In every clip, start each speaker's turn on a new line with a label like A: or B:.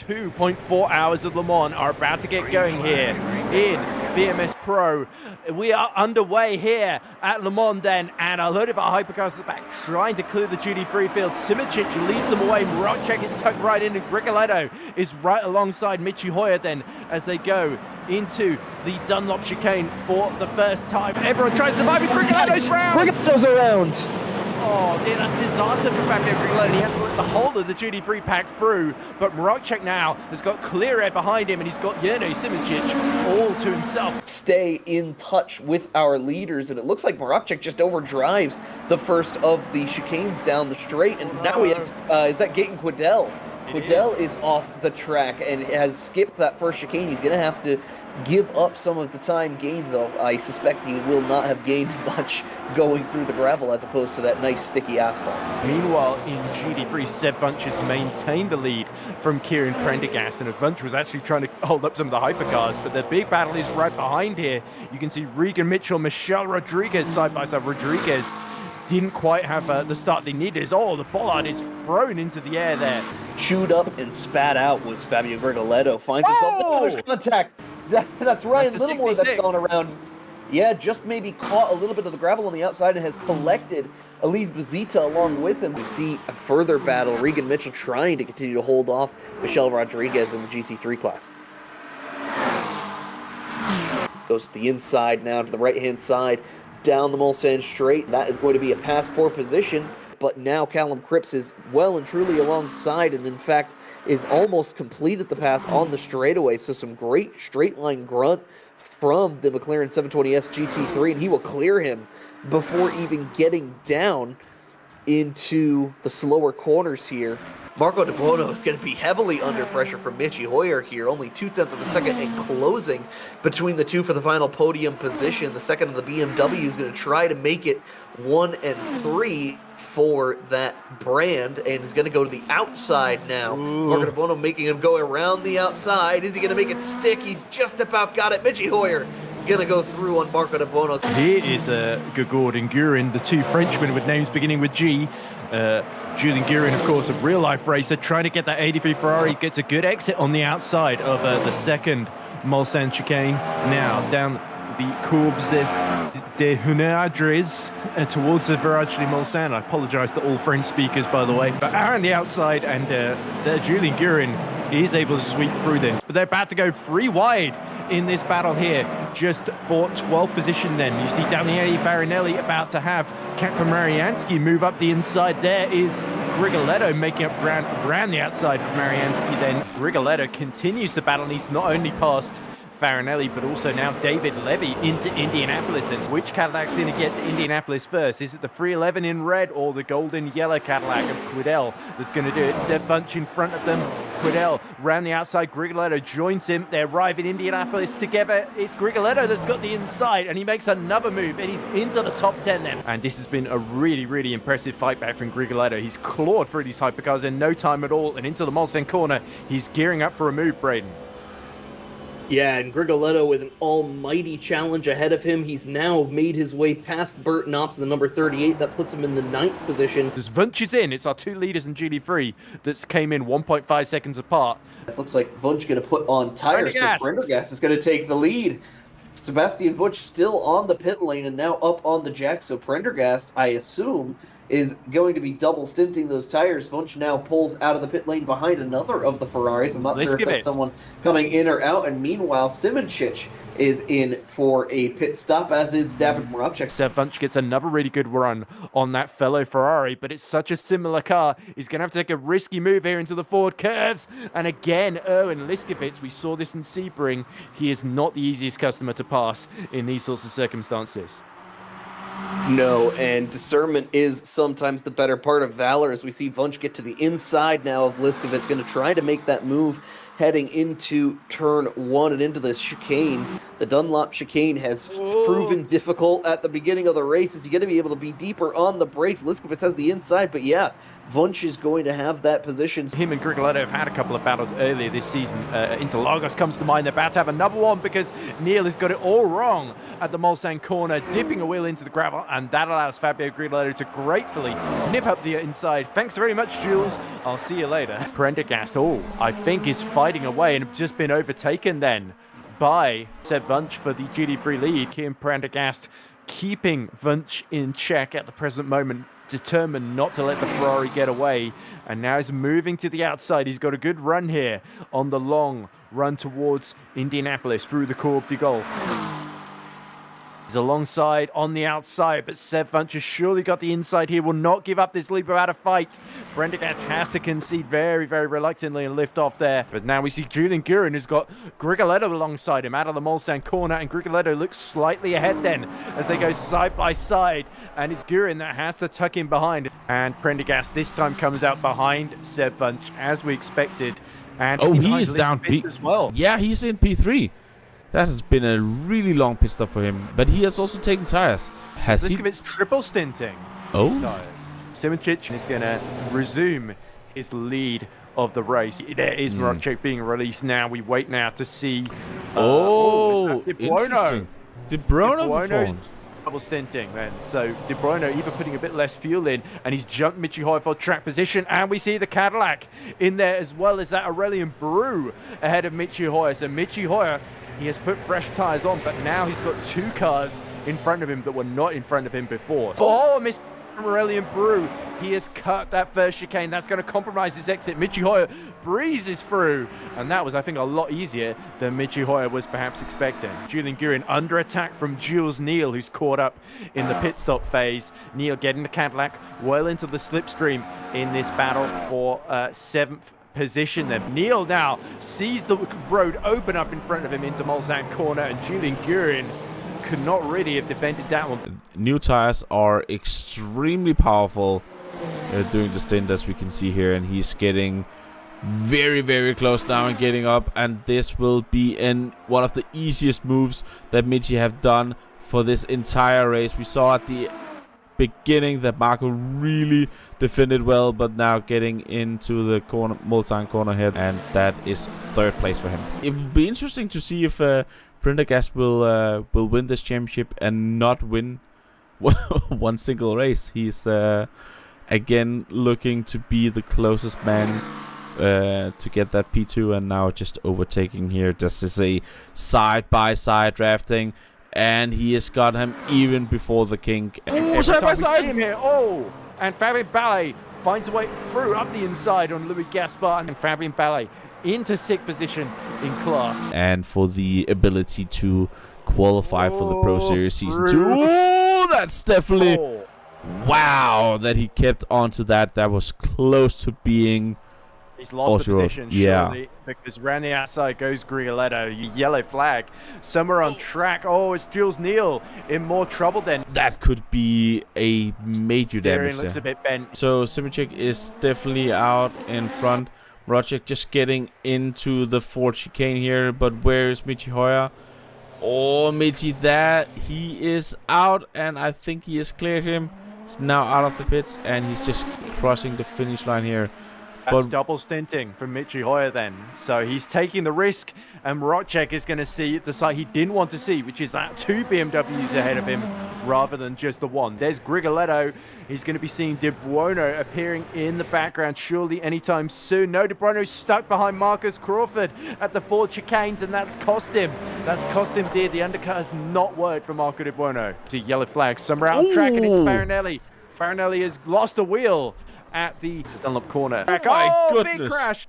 A: 2.4 hours of Le Mans are about to get going here in VMS Pro. We are underway here at Le Mans then, and a load of our hypercars at the back trying to clear the duty-free field. Simičić leads them away. Marocek is tucked right in, and Grigoletto is right alongside Michi Hoyer then as they go into the Dunlop chicane for the first time. Everyone tries to survive, and Grigoletto's round!
B: Grigoletto's around!
A: Oh dear, that's a disaster for Fabio Grigoletto. He has to let the whole of the duty-free pack through, but Marocek now has got clear air behind him, and he's got Jernej Simičić all to himself.
B: Stay in touch with our leaders, and it looks like Marocek just overdrives the first of the chicanes down the straight, and now we have, is that Gaten Quidel? Quidel is off the track and has skipped that first chicane. He's going to have to give up some of the time gained, though. I suspect he will not have gained much going through the gravel as opposed to that nice sticky asphalt.
A: Meanwhile, in GT3, Seb Wunsch has maintained the lead from Kieran Prendergast, and Wunsch was actually trying to hold up some of the hypercars, but the big battle is right behind here. You can see Regan Mitchell, Michelle Rodriguez side by side. Rodriguez didn't quite have the start they needed. Oh, the bollard is thrown into the air there.
B: Chewed up and spat out was Fabio Grigoletto. Finds himself in contact. That's Ryan Littlemore that's gone around. Yeah, just maybe caught a little bit of the gravel on the outside and has collected Elise Bazita along with him. We see a further battle. Regan Mitchell trying to continue to hold off Michelle Rodriguez in the GT3 class. Goes to the inside now, to the right-hand side, down the Mulsanne straight. That is going to be a pass for position, but now Callum Cripps is well and truly alongside, and in fact is almost completed the pass on the straightaway. So some great straight line grunt from the McLaren 720S GT3, and he will clear him before even getting down into the slower corners here. Marco De Bono is going to be heavily under pressure from Michi Hoyer here, only 0.2 of a second in closing between the two for the final podium position. The second of the BMW is going to try to make it 1 and 3 for that brand, and is going to go to the outside now. Ooh. Marco De Bono making him go around the outside. Is he going to make it stick? He's just about got it. Michi Hoyer going to go through on Marco De Bono.
A: Here is Gagord and Gurin, the two Frenchmen with names beginning with G. Julian Gurin, of course, a real-life racer, trying to get that 83 Ferrari, gets a good exit on the outside of the second Mulsanne chicane. Now down the Courbes de Hunadres towards the Virage de Mulsanne. I apologize to all French speakers, by the way. But around the outside, and Julian Gurin is able to sweep through them. But they're about to go 3 wide in this battle here, just for 12th position then. You see Daniele Farinelli about to have Kappa-Mariansky move up the inside. There is Grigoletto making up ground around the outside of Mariansky then. Grigoletto continues the battle, and he's not only passed Farinelli, but also now David Levy into Indianapolis. And which Cadillac's going to get to Indianapolis first? Is it the 311 in red or the golden yellow Cadillac of Quidel that's going to do it? Seb Wunsch in front of them. Quidel round the outside. Grigoletto joins him. They arrive in Indianapolis together. It's Grigoletto that's got the inside, and he makes another move, and he's into the top 10 then. And this has been a really, really impressive fight back from Grigoletto. He's clawed through these hypercars in no time at all, and into the Mulsanne corner. He's gearing up for a move, Braden.
B: Yeah, and Grigoletto with an almighty challenge ahead of him. He's now made his way past Bert Knox, the number 38. That puts him in the 9th position.
A: As Wunsch is in, it's our two leaders in GT3 that came in 1.5 seconds apart.
B: This looks like Wunsch going to put on tires, so Prendergast is going to take the lead. Sebastian Wunsch still on the pit lane and now up on the jack, so Prendergast, I assume, is going to be double stinting those tires. Wunsch now pulls out of the pit lane behind another of the Ferraris. I'm not sure if that's someone coming in or out. And meanwhile, Simičić is in for a pit stop, as is David Marocek.
A: Seb Wunsch gets another really good run on that fellow Ferrari, but it's such a similar car. He's going to have to take a risky move here into the forward curves. And again, Erwin Liskowitz, we saw this in Sebring. He is not the easiest customer to pass in these sorts of circumstances.
B: No, and discernment is sometimes the better part of valor, as we see Wunsch get to the inside now of Liskowitz, going to try to make that move heading into turn 1 and into the chicane. The Dunlop chicane has proven difficult at the beginning of the race. Is he going to be able to be deeper on the brakes? Liskowitz has the inside, but yeah, Wunsch is going to have that position.
A: Him and Grigoletto have had a couple of battles earlier this season. Interlagos comes to mind. They're about to have another one because Neil has got it all wrong at the Mulsanne corner, dipping a wheel into the gravel, and that allows Fabio Grigoletto to gratefully nip up the inside. Thanks very much, Jules. I'll see you later. Prendergast, I think is fighting away and have just been overtaken then by Seb Wunsch for the GT3 lead. Kim Prendergast keeping Wunsch in check at the present moment, determined not to let the Ferrari get away, and now he's moving to the outside. He's got a good run here on the long run towards Indianapolis through the Courbe du Golf. He's alongside on the outside, but Seb Wunsch has surely got the inside here, will not give up this lead without a fight. Prendergast has to concede very, very reluctantly and lift off there. But now we see Julian Guerin, who's got Grigoletto alongside him out of the Mulsanne corner, and Grigoletto looks slightly ahead then as they go side by side, and it's Guerin that has to tuck in behind. And Prendergast this time comes out behind Seb Wunsch as we expected. And
C: he is down
A: P as well.
C: Yeah, he's in P3. That has been a really long pit stop for him, but he has also taken tires. Has he?
A: It's triple stinting.
C: Oh.
A: Simoncic is going to resume his lead of the race. There is Marocek being released now. We wait now to see.
C: Interesting. De Bruino
A: double stinting then. So De Bruino even putting a bit less fuel in, and he's jumped Michi Hoyer for track position, and we see the Cadillac in there as well as that Aurelian Bru ahead of Michi Hoyer. So Michi Hoyer, he has put fresh tyres on, but now he's got two cars in front of him that were not in front of him before. Miss from Aurelian Bru. He has cut that first chicane. That's going to compromise his exit. Michi Hoyer breezes through, and that was, I think, a lot easier than Michi Hoyer was perhaps expecting. Julian Guerin under attack from Jules Neal, who's caught up in the pit stop phase. Neal getting the Cadillac well into the slipstream in this battle for 7th position then. Neal now sees the road open up in front of him into Mulsanne corner, and Julian Guerin could not really have defended that one.
C: New tires are extremely powerful during the stint, as we can see here, and he's getting very, very close now and getting up, and this will be one of the easiest moves that Michi have done for this entire race. We saw at the beginning that Marco really defended well, but now getting into the corner, Mulsanne corner head, and that is 3rd place for him. It will be interesting to see if Prendergast will win this championship and not win one single race. He's again looking to be the closest man to get that P2, and now just overtaking here. This is a side-by-side drafting, and he has got him even before the kink.
A: Oh, side by side here. Oh, and Fabien Ballet finds a way through up the inside on Louis Gaspard, and Fabien Ballet into 6th position in class.
C: And for the ability to qualify for the Pro Series Season 2. Oh, that's definitely... Wow, that he kept onto that. That was close to being...
A: He's lost the position, surely, because around the outside goes Grigoletto. Yellow flag. Somewhere on track. Oh, it's Jules Neal in more trouble then.
C: That could be a major damage.
A: Looks a bit bent.
C: So Simoncic is definitely out in front. Marocek just getting into the 4th chicane here, but where is Michi Hoyer? Oh, Michi, he is out, and I think he has cleared him. He's now out of the pits, and he's just crossing the finish line here.
A: That's double stinting from Michi Hoyer then. So he's taking the risk, and Marocek is going to see the side he didn't want to see, which is that 2 BMWs ahead of him rather than just the 1. There's Grigoletto. He's going to be seeing De Bruino appearing in the background surely anytime soon. No, De Bruino's stuck behind Marcus Crawford at the 4 chicanes, and that's cost him. That's cost him dear. The undercut has not worked for Marco De Bruino. See yellow flag somewhere out on track, and it's Farinelli. Farinelli has lost a wheel at the Dunlop corner.
C: Oh my goodness.
A: Big crash.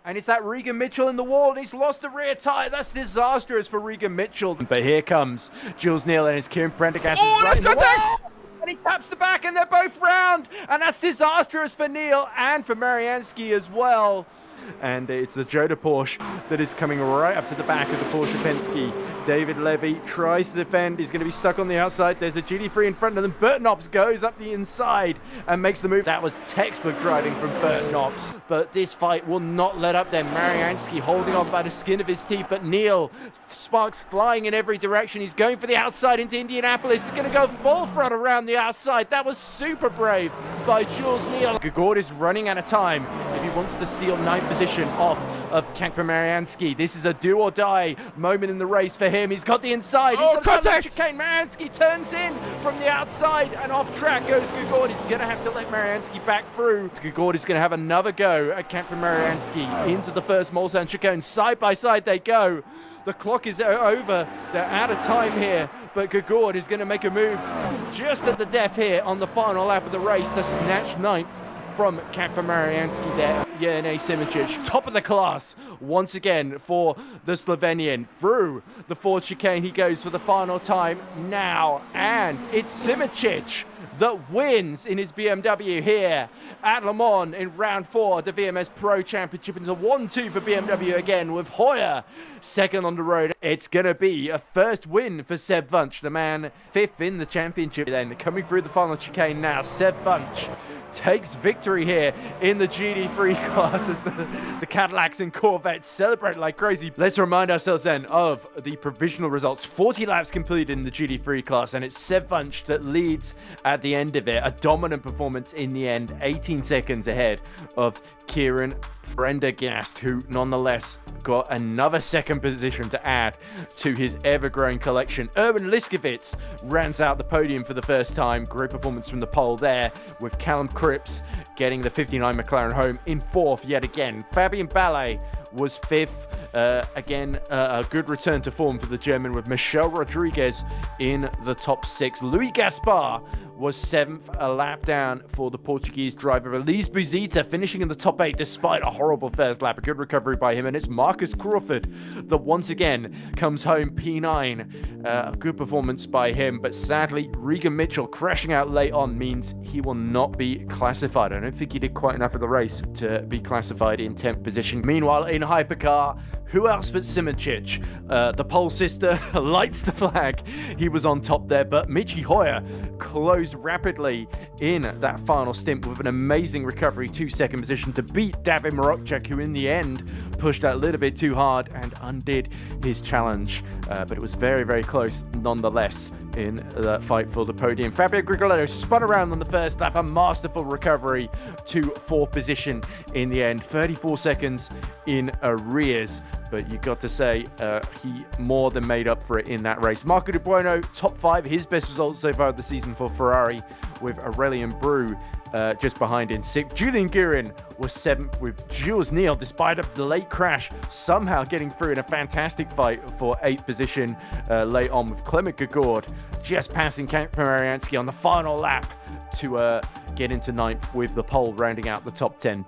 A: And it's that Regan Mitchell in the wall, and he's lost the rear tire. That's disastrous for Regan Mitchell. But here comes Jules Neal and his Kieran Prendergast.
C: Oh, that's contact!
A: And he taps the back, and they're both round. And that's disastrous for Neal and for Mariansky as well. and it's the Joda Porsche that is coming right up to the back of the Porsche Penske. David Levy tries to defend. He's going to be stuck on the outside. There's a GT3 in front of them. Bert Knops goes up the inside and makes the move. That was textbook driving from Bert Knops, but this fight will not let up then. Marianski holding on by the skin of his teeth, but Neal, sparks flying in every direction. He's going for the outside into Indianapolis. He's going to go full front around the outside. That was super brave by Jules Neal. Gagord is running out of time if he wants to steal ninth position off of Kacper Marianski. This is a do or die moment in the race for him. He's got the inside.
C: Oh, contact!
A: Chicane. Marianski turns in from the outside and off track goes Gagord. He's going to have to let Marianski back through. Gagord is going to have another go at Kacper Marianski into the first Mulsanne chicane. Side by side they go. The clock is over. They're out of time here, but Gagord is going to make a move just at the death here on the final lap of the race to snatch ninth from Kacper Marianski there. Jene Simoncic, top of the class once again for the Slovenian. Through the fourth chicane he goes for the final time now, and it's Simoncic that wins in his BMW here at Le Mans in round 4 of the VMS Pro Championship. It's a 1-2 for BMW again, with Hoyer second on the road. It's going to be a first win for Seb Wunsch, the man 5th in the championship. Then coming through the final chicane now, Seb Wunsch takes victory here in the GT3 class as the Cadillacs and Corvettes celebrate like crazy. Let's remind ourselves then of the provisional results. 40 laps completed in the GT3 class, and it's Seb Wunsch that leads at the end of it. A dominant performance in the end, 18 seconds ahead of Kieran Prendergast, who nonetheless got another second position to add to his ever-growing collection. Urban Liskovitz rounds out the podium for the first time. Great performance from the pole there, with Callum Cripps getting the 59 McLaren home in 4th yet again. Fabian Ballet was 5th. Again, a good return to form for the German, with Michel Rodriguez in the top 6. Louis Gaspar was 7th, a lap down for the Portuguese driver. Elise Buzita finishing in the top 8 despite a horrible first lap. A good recovery by him, and it's Marcus Crawford that once again comes home P9. A good performance by him, but sadly Regan Mitchell crashing out late on means he will not be classified. I don't think he did quite enough of the race to be classified in 10th position. Meanwhile, in Hypercar, who else but Simoncic? The pole sister lights the flag. He was on top there, but Michi Hoyer closed rapidly in that final stint with an amazing recovery to second position to beat David Marokchak, who in the end pushed that a little bit too hard and undid his challenge. But it was very, very close nonetheless in the fight for the podium. Fabio Grigoletto spun around on the first lap, a masterful recovery to 4th position in the end. 34 seconds in arrears, but you got to say he more than made up for it in that race. Marco De Buono, top 5, his best results so far of the season for Ferrari, with Aurelian Bru just behind in 6th. Julian Guerin was 7th, with Jules Neal, despite a late crash, somehow getting through in a fantastic fight for 8th position late on, with Clement Gagord just passing Kacper Marianski on the final lap to get into 9th, with the pole rounding out the top 10.